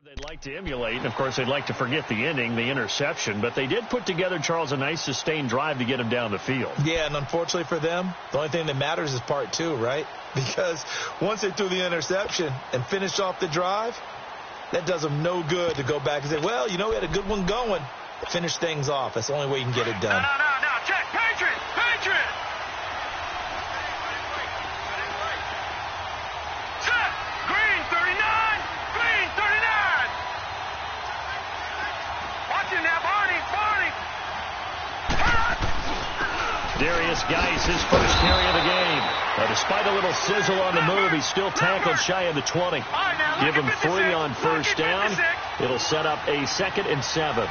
They'd like to emulate, and of course they'd like to forget the inning, the interception, but they did put together, Charles, a nice sustained drive to get him down the field. Yeah, and unfortunately for them, the only thing that matters is part two, right? Because once they threw the interception and finished off the drive, that does them no good to go back and say, well, you know, we had a good one going. Finish things off. That's the only way you can get it done. No. Check. Patriot. Set. Green 39. Watching now, Barney. Darius Geis, his first carry of the game. Despite a little sizzle on the move, he's still tackled shy of the 20. Give him 3 on first down. It'll set up a 2nd and 7.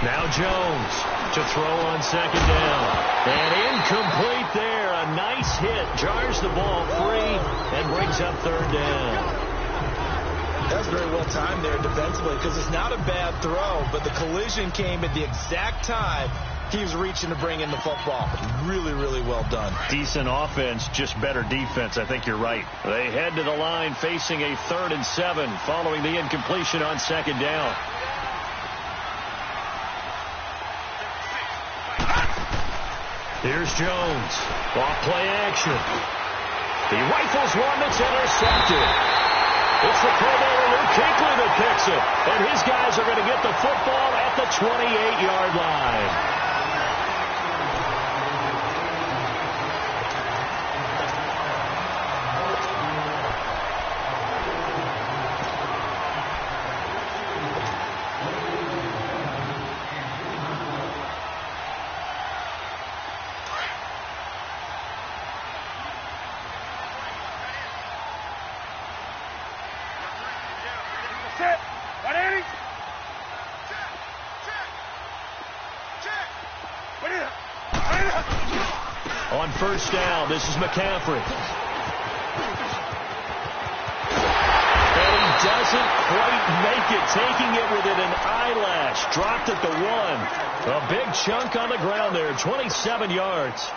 Now Jones to throw on 2nd down. And incomplete there. A nice hit. Jars the ball free and brings up 3rd down. That was very well timed there defensively because it's not a bad throw, but the collision came at the exact time he was reaching to bring in the football. Really, really well done. Decent offense, just better defense. I think you're right. They head to the line facing a 3rd and 7 following the incompletion on 2nd down. Here's Jones. Off play action. He rifles one that's intercepted. It's the Pro Bowler Luke Kuechly that picks it. And his guys are going to get the football at the 28-yard line. On first down, this is McCaffrey. And he doesn't quite make it, taking it within an eyelash. Dropped at the 1. A big chunk on the ground there, 27 yards.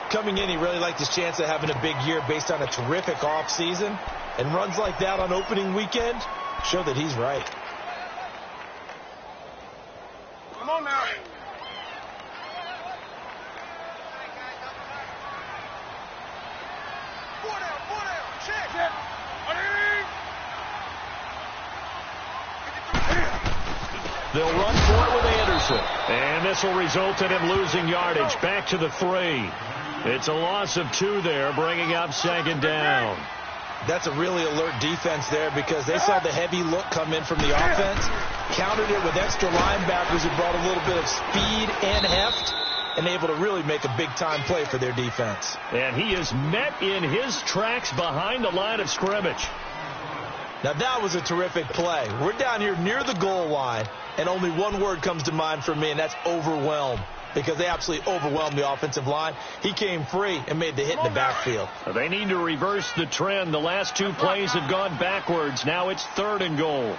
Coming in, he really liked his chance of having a big year based on a terrific offseason. And runs like that on opening weekend show that he's right. Come on now. They'll run for it with Anderson. And this will result in him losing yardage back to the 3. It's a loss of 2 there, bringing up 2nd down. That's a really alert defense there because they saw the heavy look come in from the offense, countered it with extra linebackers who brought a little bit of speed and heft, and able to really make a big-time play for their defense. And he is met in his tracks behind the line of scrimmage. Now, that was a terrific play. We're down here near the goal line, and only one word comes to mind for me, and that's overwhelmed, because they absolutely overwhelmed the offensive line. He came free and made the hit in the backfield. They need to reverse the trend. The last 2 plays have gone backwards. Now it's 3rd and goal.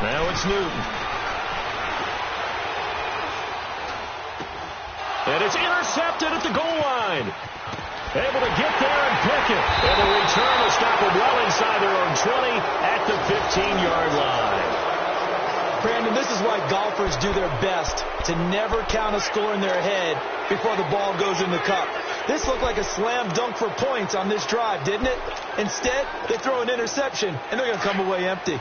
Now it's Newton. And it's intercepted at the goal line. Able to get there and pick it. And the return will stop them well inside their own 20 at the 15-yard line. Brandon, this is why golfers do their best to never count a score in their head before the ball goes in the cup. This looked like a slam dunk for points on this drive, didn't it? Instead, they throw an interception, and they're going to come away empty.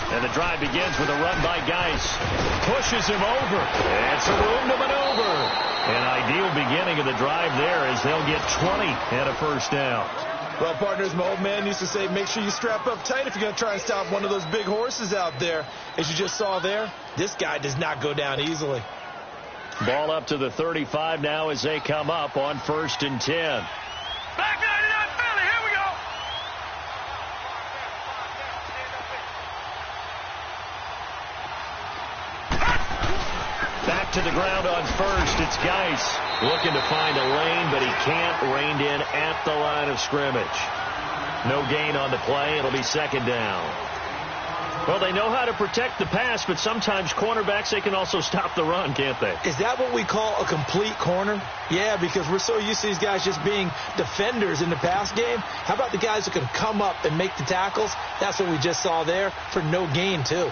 And the drive begins with a run by Geis. Pushes him over. And some room to maneuver. An ideal beginning of the drive there as they'll get 20 and a first down. Well, partners, my old man used to say, make sure you strap up tight if you're going to try and stop one of those big horses out there. As you just saw there, this guy does not go down easily. Ball up to the 35 now as they come up on 1st and 10. Back 99 Philly, here we go. to the ground on first. It's Geis looking to find a lane, but he can't. Reined in at the line of scrimmage. No gain on the play. It'll be second down. Well, they know how to protect the pass, but sometimes cornerbacks, they can also stop the run, can't they? Is that what we call a complete corner? Yeah, because we're so used to these guys just being defenders in the pass game. How about the guys who can come up and make the tackles? That's what we just saw there for no gain, too.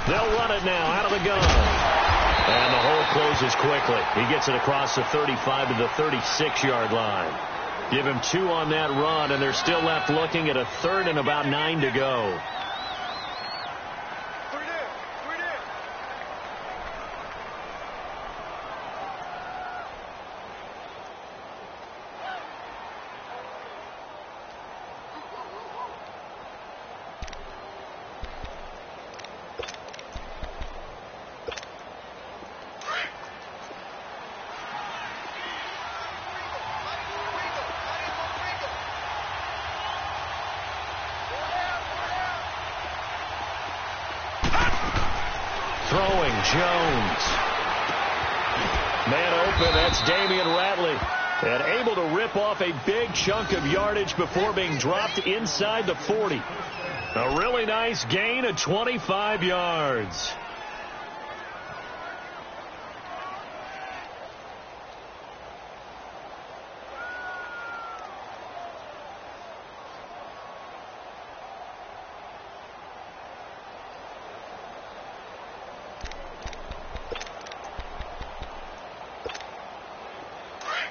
They'll run it now out of the gun. And the hole closes quickly. He gets it across the 35 to the 36-yard line. Give him 2 on that run, and they're still left looking at a third and about 9 to go. Throwing, Jones. Man open, that's Damian Ratley. And able to rip off a big chunk of yardage before being dropped inside the 40. A really nice gain of 25 yards.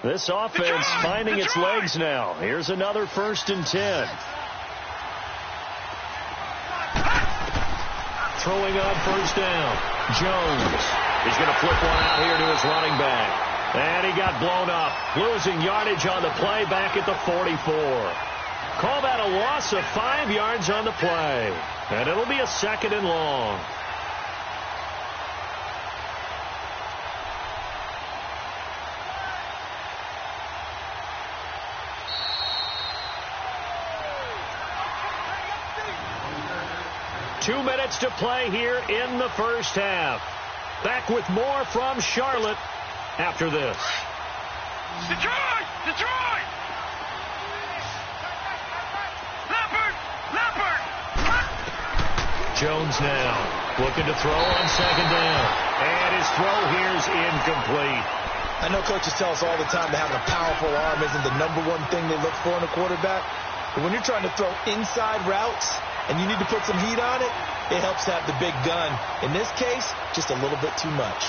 This offense finding its legs now. Here's another 1st and 10. Throwing on 1st down. Jones. He's going to flip one out here to his running back. And he got blown up. Losing yardage on the play back at the 44. Call that a loss of 5 yards on the play. And it'll be a 2nd and long. Two minutes to play here in the first half. Back with more from Charlotte after this. Detroit! Detroit! Leopard! Jones now looking to throw on 2nd down. And his throw here's incomplete. I know coaches tell us all the time that having a powerful arm isn't the #1 thing they look for in a quarterback. But when you're trying to throw inside routes and you need to put some heat on it, it helps to have the big gun. In this case, just a little bit too much.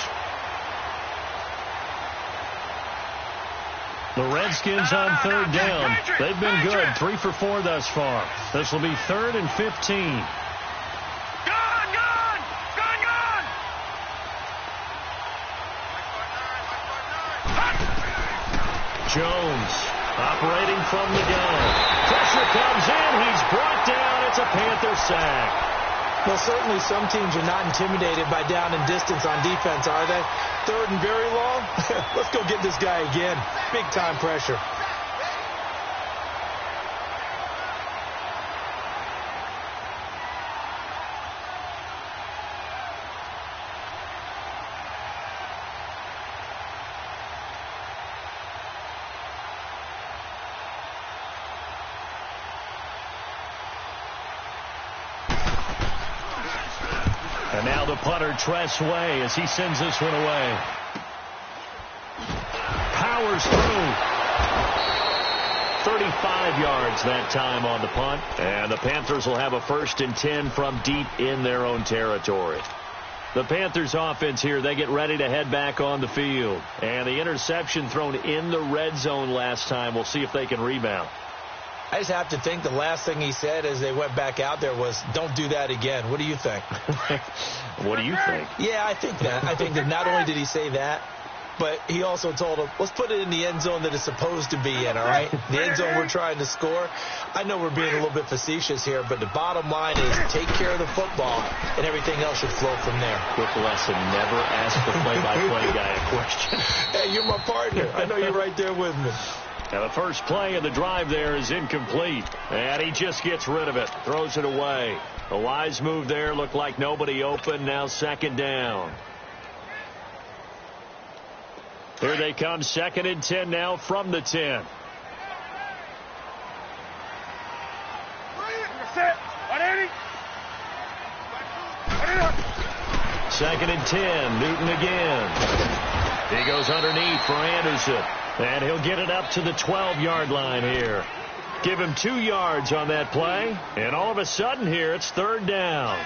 The Redskins on 3rd down. They've been good, 3 for 4 thus far. This will be 3rd and 15. Jones operating from the gun. Pressure comes in. He's brought down. It's a Panther sack. Well, certainly some teams are not intimidated by down and distance on defense, are they? 3rd and very long? Let's go get this guy again. Big time pressure. And now the punter, Tress Way, as he sends this one away. Powers through. 35 yards that time on the punt. And the Panthers will have a 1st and 10 from deep in their own territory. The Panthers offense here, they get ready to head back on the field. And the interception thrown in the red zone last time. We'll see if they can rebound. I just have to think the last thing he said as they went back out there was, don't do that again. What do you think? What do you think? Yeah, I think that. I think that not only did he say that, but he also told him, let's put it in the end zone that it's supposed to be in, all right? The end zone we're trying to score. I know we're being a little bit facetious here, but the bottom line is take care of the football, and everything else should flow from there. Quick lesson, never ask the play-by-play guy a question. Hey, you're my partner. I know you're right there with me. Now the first play of the drive there is incomplete, and he just gets rid of it, throws it away. A wise move there, looked like nobody open, now second down. Here they come, 2nd and 10 now from the 10. Second and 10, Newton again. He goes underneath for Anderson, and he'll get it up to the 12-yard line here. Give him 2 yards on that play, and all of a sudden here it's 3rd down.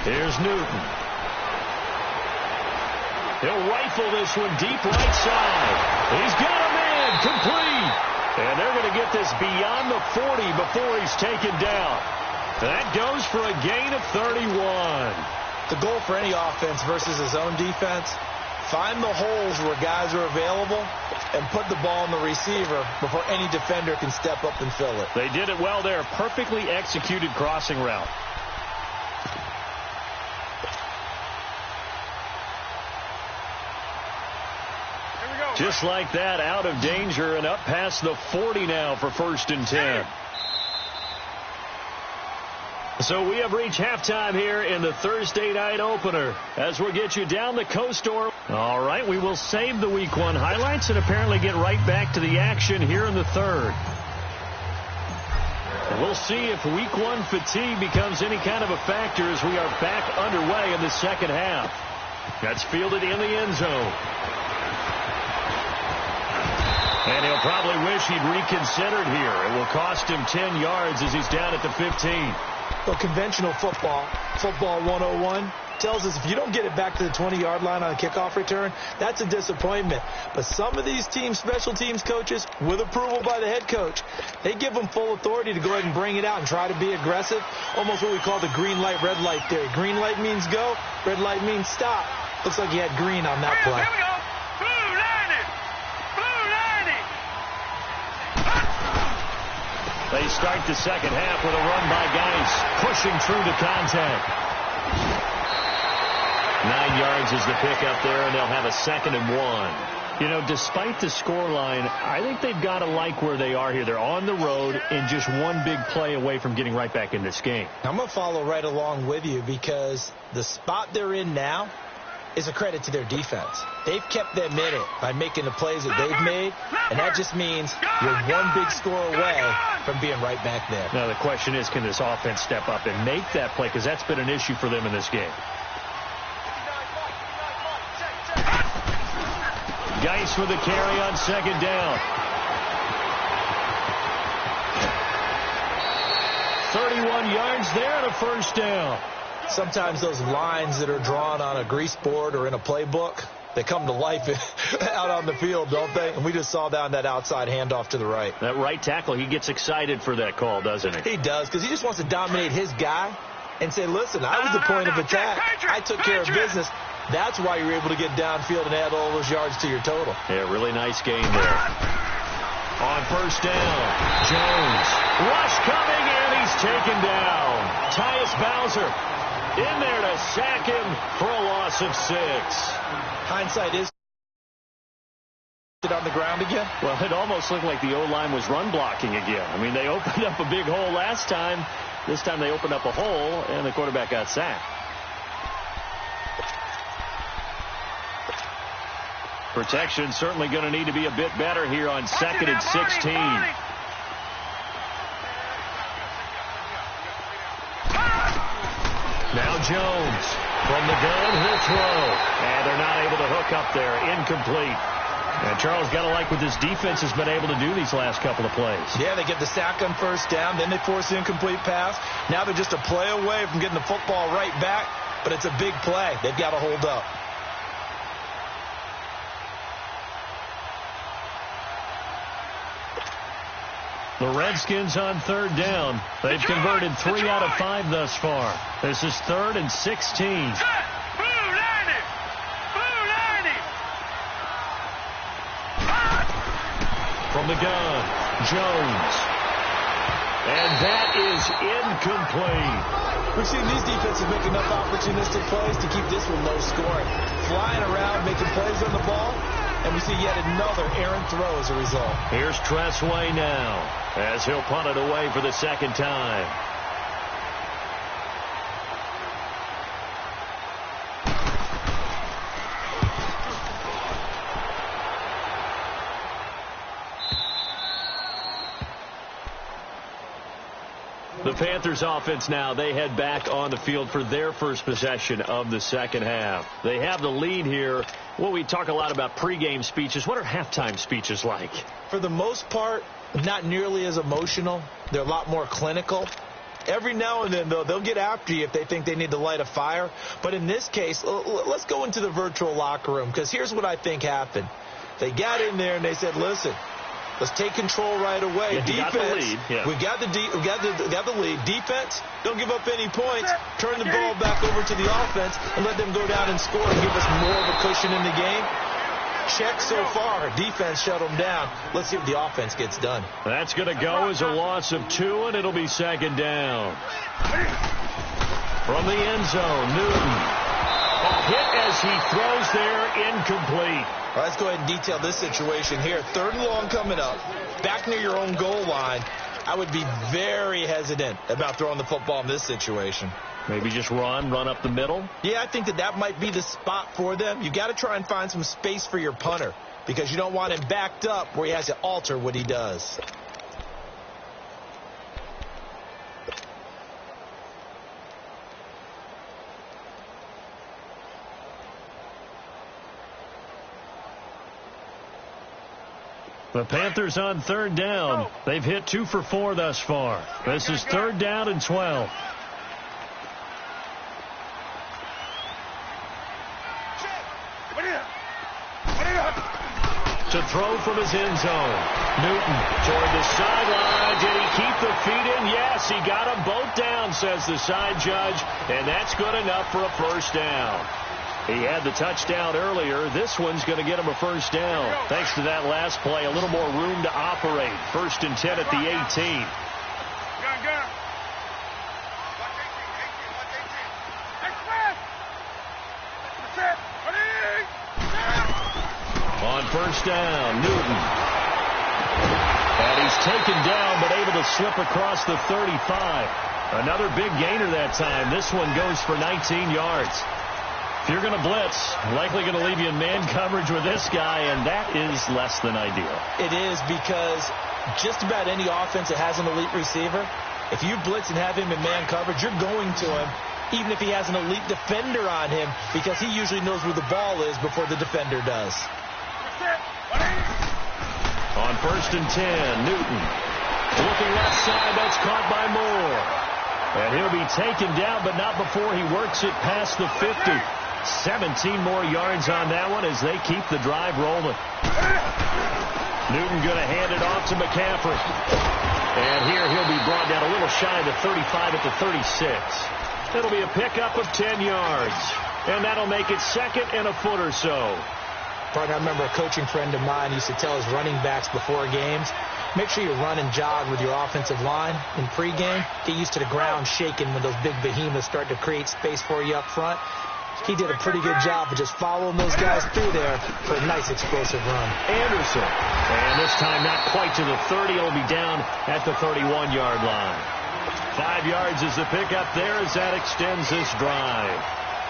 Here's Newton. He'll rifle this one deep right side. He's got him in. Complete. And they're going to get this beyond the 40 before he's taken down. That goes for a gain of 31. The goal for any offense versus his own defense, find the holes where guys are available and put the ball in the receiver before any defender can step up and fill it. They did it well there. Perfectly executed crossing route. Just like that, out of danger and up past the 40 now for 1st and 10. So we have reached halftime here in the Thursday night opener as we'll get you down the coast. All right, we will save the Week 1 highlights and apparently get right back to the action here in the third. And we'll see if Week 1 fatigue becomes any kind of a factor as we are back underway in the second half. That's fielded in the end zone. And he'll probably wish he'd reconsidered here. It will cost him 10 yards as he's down at the 15. Well, conventional football 101, tells us if you don't get it back to the 20-yard line on a kickoff return, that's a disappointment. But some of these teams, special teams coaches, with approval by the head coach, they give them full authority to go ahead and bring it out and try to be aggressive, almost what we call the green light, red light theory. Green light means go, red light means stop. Looks like he had green on that play. Here we go. Blue lining. They start the second half with a run by Geis, pushing through the contact. 9 yards is the pickup there, and they'll have a 2nd and 1. You know, despite the scoreline, I think they've got to like where they are here. They're on the road and just one big play away from getting right back in this game. I'm going to follow right along with you because the spot they're in now is a credit to their defense. They've kept them in it by making the plays that they've made, and that just means you're one big score away from being right back there. Now, the question is, can this offense step up and make that play? Because that's been an issue for them in this game. Geis with the carry on 2nd down. 31 yards there and a 1st down. Sometimes those lines that are drawn on a grease board or in a playbook, they come to life out on the field, don't they? And we just saw down that outside handoff to the right. That right tackle, he gets excited for that call, doesn't he? He does, because he just wants to dominate his guy and say, listen, I was the point of attack. I took care of business. That's why you're able to get downfield and add all those yards to your total. Yeah, really nice game there. On 1st down, Jones. Rush coming, and he's taken down. Tyus Bowser in there to sack him for a loss of 6. Hindsight is on the ground again. Well, it almost looked like the O-line was run blocking again. I mean, they opened up a big hole last time. This time they opened up a hole, and the quarterback got sacked. Protection certainly going to need to be a bit better here on 2nd and 16. Now Jones from the gun, he'll throw. And they're not able to hook up there. Incomplete. And Charles, got to like what this defense has been able to do these last couple of plays. Yeah, they get the sack on 1st down, then they force the incomplete pass. Now they're just a play away from getting the football right back, but it's a big play. They've got to hold up. The Redskins on 3rd down. They've converted 3 out of 5 thus far. This is 3rd and 16. From the gun, Jones. And that is incomplete. We've seen these defenses make enough opportunistic plays to keep this one low scoring. Flying around, making plays on the ball, and we see yet another errant throw as a result. Here's Tressway now as he'll punt it away for the 2nd time. The Panthers offense now, they head back on the field for their first possession of the second half. They have the lead here. Well, we talk a lot about pregame speeches. What are halftime speeches like? For the most part, not nearly as emotional. They're a lot more clinical. Every now and then, though, they'll get after you if they think they need to light a fire. But in this case, let's go into the virtual locker room, because here's what I think happened. They got in there and they said, listen, let's take control right away. Yeah, defense, got the lead. Yeah. we got the lead. Defense, don't give up any points. Turn the ball back over to the offense and let them go down and score and give us more of a cushion in the game. Check so far. Defense shut them down. Let's see if the offense gets done. That's going to go as a loss of 2, and it'll be second down. From the end zone, Newton. A hit as he throws there, incomplete. All right, let's go ahead and detail this situation here. 3rd and long coming up, back near your own goal line. I would be very hesitant about throwing the football in this situation. Maybe just run up the middle? Yeah, I think that might be the spot for them. You got to try and find some space for your punter, because you don't want him backed up where he has to alter what he does. The Panthers on 3rd down. They've hit 2 for 4 thus far. This is 3rd down and 12. To throw from his end zone. Newton toward the sideline. Did he keep the feet in? Yes, he got them both down, says the side judge, and that's good enough for a first down. He had the touchdown earlier. This one's going to get him a first down. Thanks to that last play, a little more room to operate. 1st and 10 at the 18. On 1st down, Newton. And he's taken down, but able to slip across the 35. Another big gainer that time. This one goes for 19 yards. If you're going to blitz, likely going to leave you in man coverage with this guy, and that is less than ideal. It is, because just about any offense that has an elite receiver, if you blitz and have him in man coverage, you're going to him, even if he has an elite defender on him, because he usually knows where the ball is before the defender does. On 1st and 10, Newton. Looking left side, that's caught by Moore. And he'll be taken down, but not before he works it past the 50. 17 more yards on that one as they keep the drive rolling. Newton going to hand it off to McCaffrey. And here he'll be brought down a little shy of the 35 at the 36. It'll be a pickup of 10 yards. And that'll make it 2nd and a foot or so. Partner, I remember a coaching friend of mine used to tell his running backs before games, make sure you run and jog with your offensive line in pregame. Get used to the ground shaking when those big behemoths start to create space for you up front. He did a pretty good job of just following those guys through there for a nice explosive run. Anderson. And this time not quite to the 30. It'll be down at the 31-yard line. 5 yards is the pickup there as that extends this drive.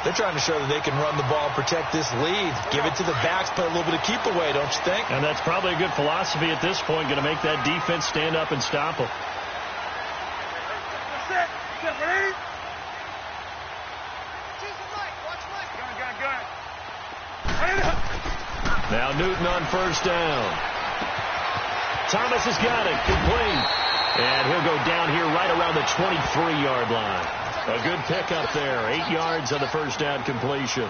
They're trying to show that they can run the ball, protect this lead. Give it to the backs, play a little bit of keep away, don't you think? And that's probably a good philosophy at this point, going to make that defense stand up and stop them. Now Newton on 1st down. Thomas has got it, complete. And he'll go down here right around the 23-yard line. A good pickup there. 8 yards on the first down completion.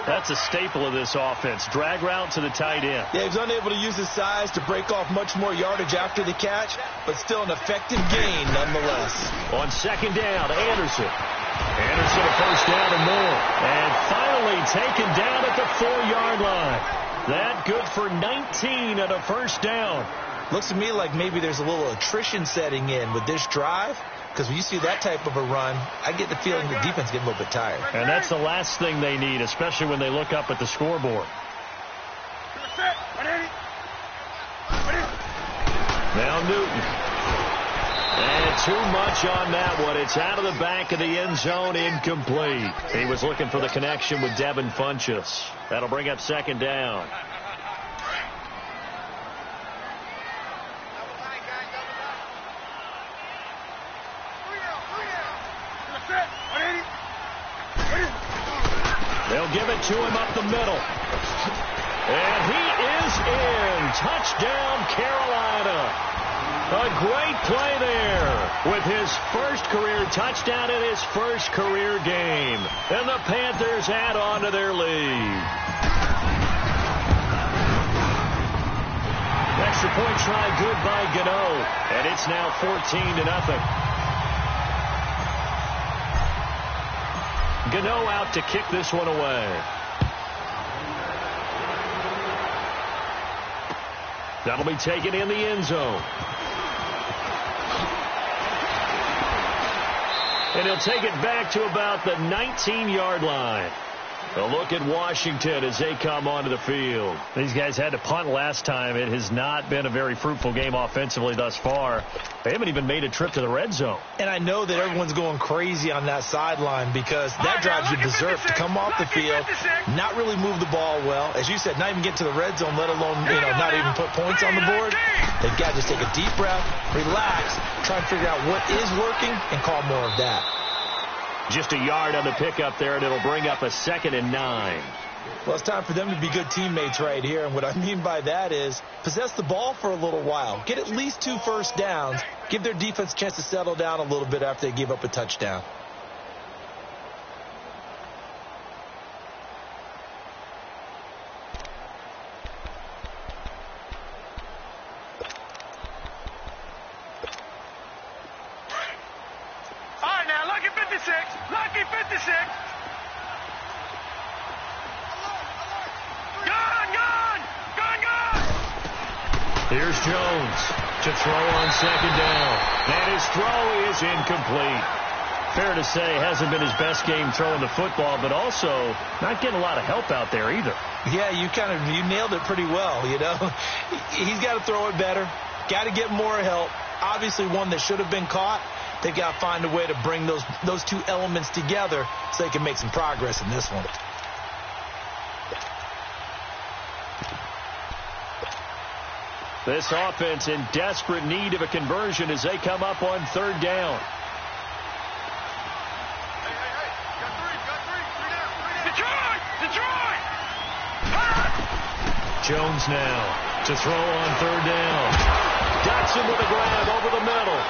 That's a staple of this offense. Drag route to the tight end. Yeah, he was unable to use his size to break off much more yardage after the catch, but still an effective gain nonetheless. On 2nd down, Anderson. Anderson a first down and more. And finally taken down at the 4-yard line. That good for 19 at a first down. Looks to me like maybe there's a little attrition setting in with this drive. Because when you see that type of a run, I get the feeling the defense gets a little bit tired. And that's the last thing they need, especially when they look up at the scoreboard. Now Newton. And too much on that one. It's out of the back of the end zone, incomplete. He was looking for the connection with Devin Funchess. That'll bring up 2nd down. give it to him up the middle. And he is in. Touchdown, Carolina. A great play there with his first career touchdown in his first career game. And the Panthers add on to their lead. Extra point try good by Gano. And it's now 14-0. Gano out to kick this one away. That'll be taken in the end zone. And he'll take it back to about the 19-yard line. A look at Washington as they come onto the field. These guys had to punt last time. It has not been a very fruitful game offensively thus far. They haven't even made a trip to the red zone. And I know that everyone's going crazy on that sideline because that drives you berserk to come off the field, not really move the ball well. As you said, not even get to the red zone, let alone, not even put points on the board. They've got to just take a deep breath, relax, try and figure out what is working, and call more of that. Just a yard on the pickup there, and it'll bring up a 2nd and 9. Well, it's time for them to be good teammates right here, and what I mean by that is possess the ball for a little while. Get at least 2 first downs. Give their defense a chance to settle down a little bit after they give up a touchdown. Lucky 56. Gone. Here's Jones to throw on 2nd down. And his throw is incomplete. Fair to say, hasn't been his best game throwing the football, but also not getting a lot of help out there either. Yeah, you nailed it pretty well, He's got to throw it better. Got to get more help. Obviously one that should have been caught. They've got to find a way to bring those two elements together so they can make some progress in this one. This offense in desperate need of a conversion as they come up on 3rd down. Detroit! Jones now to throw on 3rd down. Dotson with a grab over the middle.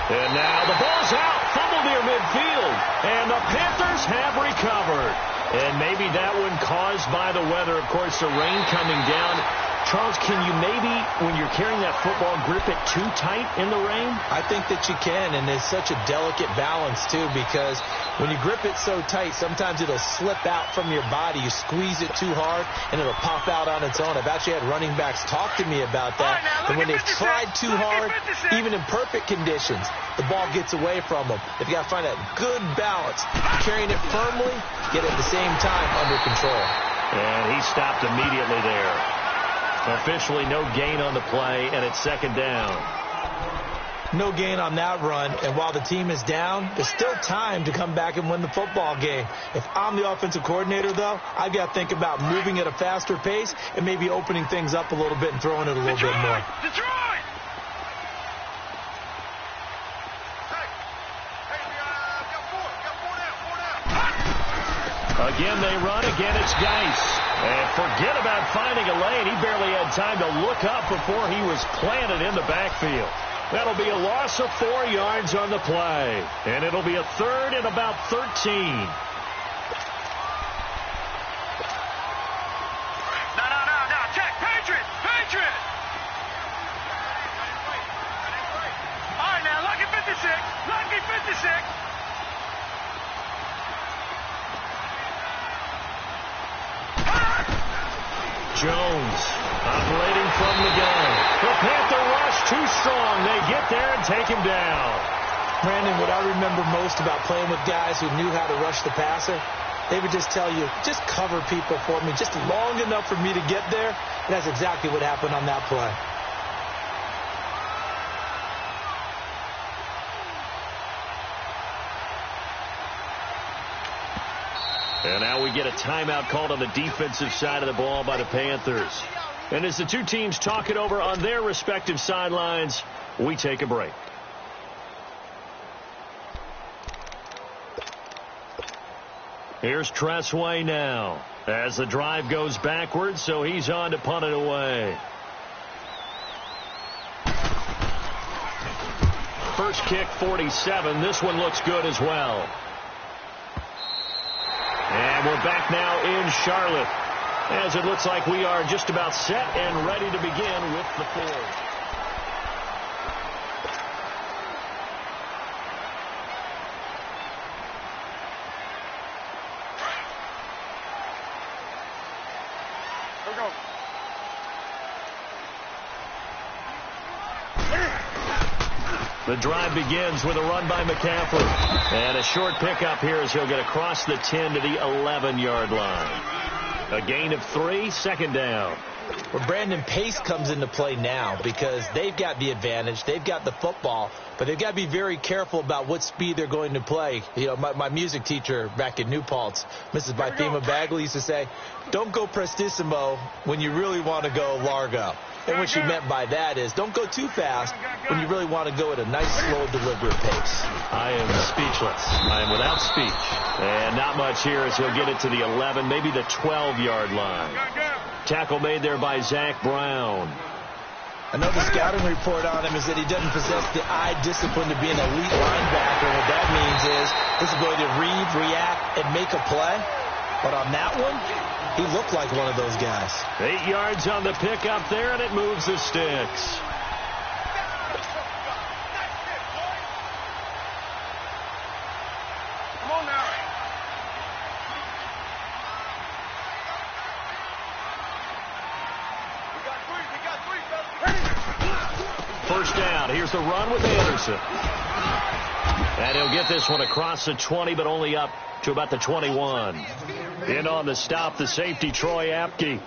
And now the ball's out, fumbled near midfield, and the Panthers have recovered. And maybe that one caused by the weather, of course, the rain coming down. Charles, can you maybe, when you're carrying that football, grip it too tight in the rain? I think that you can, and it's such a delicate balance, too, because when you grip it so tight, sometimes it'll slip out from your body. You squeeze it too hard, and it'll pop out on its own. I've actually had running backs talk to me about that. And when they've tried too hard, even in perfect conditions, the ball gets away from them. They've got to find that good balance, carrying it firmly, yet at the same time under control. And he stopped immediately there. Officially no gain on the play, and it's 2nd down. No gain on that run, and while the team is down, there's still time to come back and win the football game. If I'm the offensive coordinator, though, I've got to think about moving at a faster pace and maybe opening things up a little bit and throwing it a little bit more. Detroit! Again, they run. Again, it's Geis. And forget about finding a lane. He barely had time to look up before he was planted in the backfield. That'll be a loss of 4 yards on the play. And it'll be a 3rd and about 13. No. Check. Patriot. All right, now, lucky 56. Jones operating from the gun. The Panther rush too strong. They get there and take him down. Brandon, what I remember most about playing with guys who knew how to rush the passer, they would just tell you, just cover people for me, just long enough for me to get there. And that's exactly what happened on that play. And now we get a timeout called on the defensive side of the ball by the Panthers. And as the two teams talk it over on their respective sidelines, we take a break. Here's Tressway now. As the drive goes backwards, so he's on to punt it away. First kick, 47. This one looks good as well. And we're back now in Charlotte, as it looks like we are just about set and ready to begin with the fourth. The drive begins with a run by McCaffrey. And a short pickup here as he'll get across the 10 to the 11-yard line. A gain of 3, second down. Well, Brandon, pace comes into play now because they've got the advantage. They've got the football, but they've got to be very careful about what speed they're going to play. You know, my music teacher back in New Paltz, Mrs. Bythema Bagley, used to say, don't go prestissimo when you really want to go largo. And what she meant by that is don't go too fast when you really want to go at a nice, slow, deliberate pace. I am speechless. I am without speech. And not much here as he'll get it to the 11, maybe the 12-yard line. Tackle made there by Zach Brown. I know the scouting report on him is that he doesn't possess the eye discipline to be an elite linebacker. What that means is his ability to read, react, and make a play. But on that one, he looked like one of those guys. 8 yards on the pickup there, and it moves the sticks. Come on now. We got three. First down. Here's the run with Anderson. And he'll get this one across the 20, but only up to about the 21. In on the stop, the safety, Troy Apke.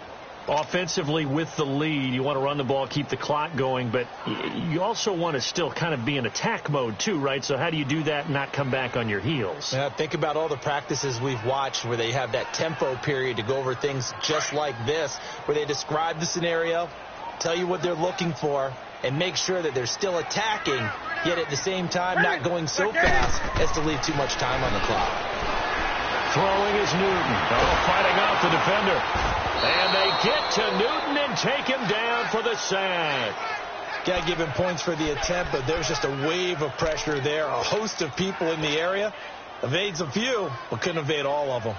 Offensively with the lead, you want to run the ball, keep the clock going, but you also want to still kind of be in attack mode too, right? So how do you do that and not come back on your heels? Yeah, think about all the practices we've watched where they have that tempo period to go over things just like this, where they describe the scenario, tell you what they're looking for, and make sure that they're still attacking, yet at the same time not going so fast as to leave too much time on the clock. Throwing is Newton. Oh, fighting off the defender. And they get to Newton and take him down for the sack. Got to give him points for the attempt, but there's just a wave of pressure there. A host of people in the area. Evades a few, but couldn't evade all of them.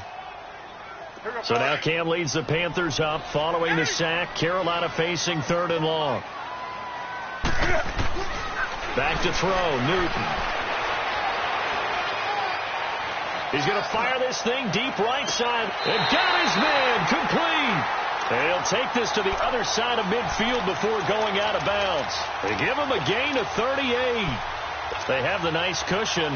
So now Cam leads the Panthers up following the sack. Carolina facing 3rd and long. Back to throw, Newton. He's going to fire this thing deep right side. And got his man complete. And he'll take this to the other side of midfield before going out of bounds. They give him a gain of 38. They have the nice cushion.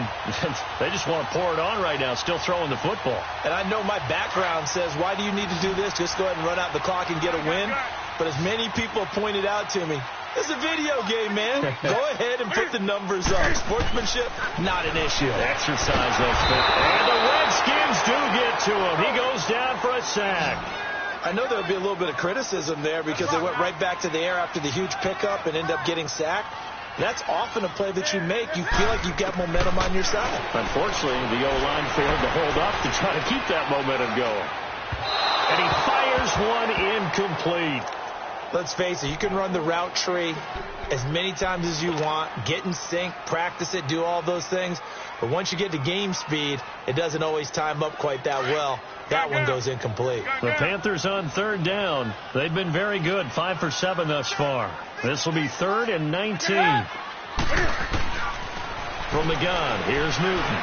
They just want to pour it on right now, still throwing the football. And I know my background says, why do you need to do this? Just go ahead and run out the clock and get a win. But as many people have pointed out to me, it's a video game, man. Go ahead and put the numbers up. Sportsmanship, not an issue. Exercise those things. And the Redskins do get to him. He goes down for a sack. I know there'll be a little bit of criticism there because they went right back to the air after the huge pickup and end up getting sacked. That's often a play that you make. You feel like you've got momentum on your side. Unfortunately, the O-line failed to hold up to try to keep that momentum going. And he fires one incomplete. Let's face it, you can run the route tree as many times as you want, get in sync, practice it, do all those things. But once you get to game speed, it doesn't always time up quite that well. That one goes incomplete. The Panthers on 3rd down. They've been very good, 5 for 7 thus far. This will be 3rd and 19. From the gun, here's Newton.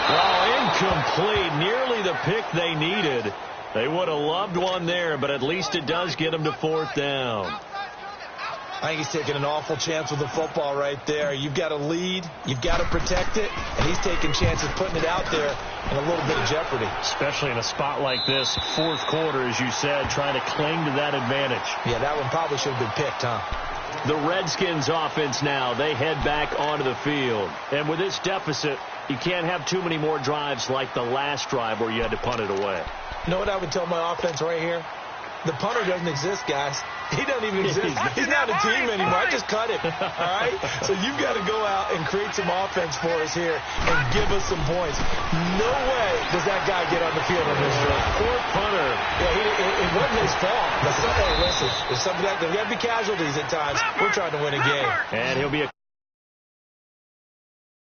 Oh, incomplete. Nearly the pick they needed. They would have loved one there, but at least it does get them to 4th down. I think he's taking an awful chance with the football right there. You've got to lead. You've got to protect it. And he's taking chances putting it out there in a little bit of jeopardy. Especially in a spot like this, 4th quarter, as you said, trying to cling to that advantage. Yeah, that one probably should have been picked, huh? The Redskins offense now, they head back onto the field. And with this deficit, you can't have too many more drives like the last drive where you had to punt it away. You know what I would tell my offense right here? The punter doesn't exist, guys. He doesn't even exist. He's not a team anymore. I just cut him, all right? So you've got to go out and create some offense for us here and give us some points. No way does that guy get on the field on this drive. Poor punter. Yeah, it wasn't his fault. But hey, listen, there's got to be casualties at times. We're trying to win a game. And he'll be a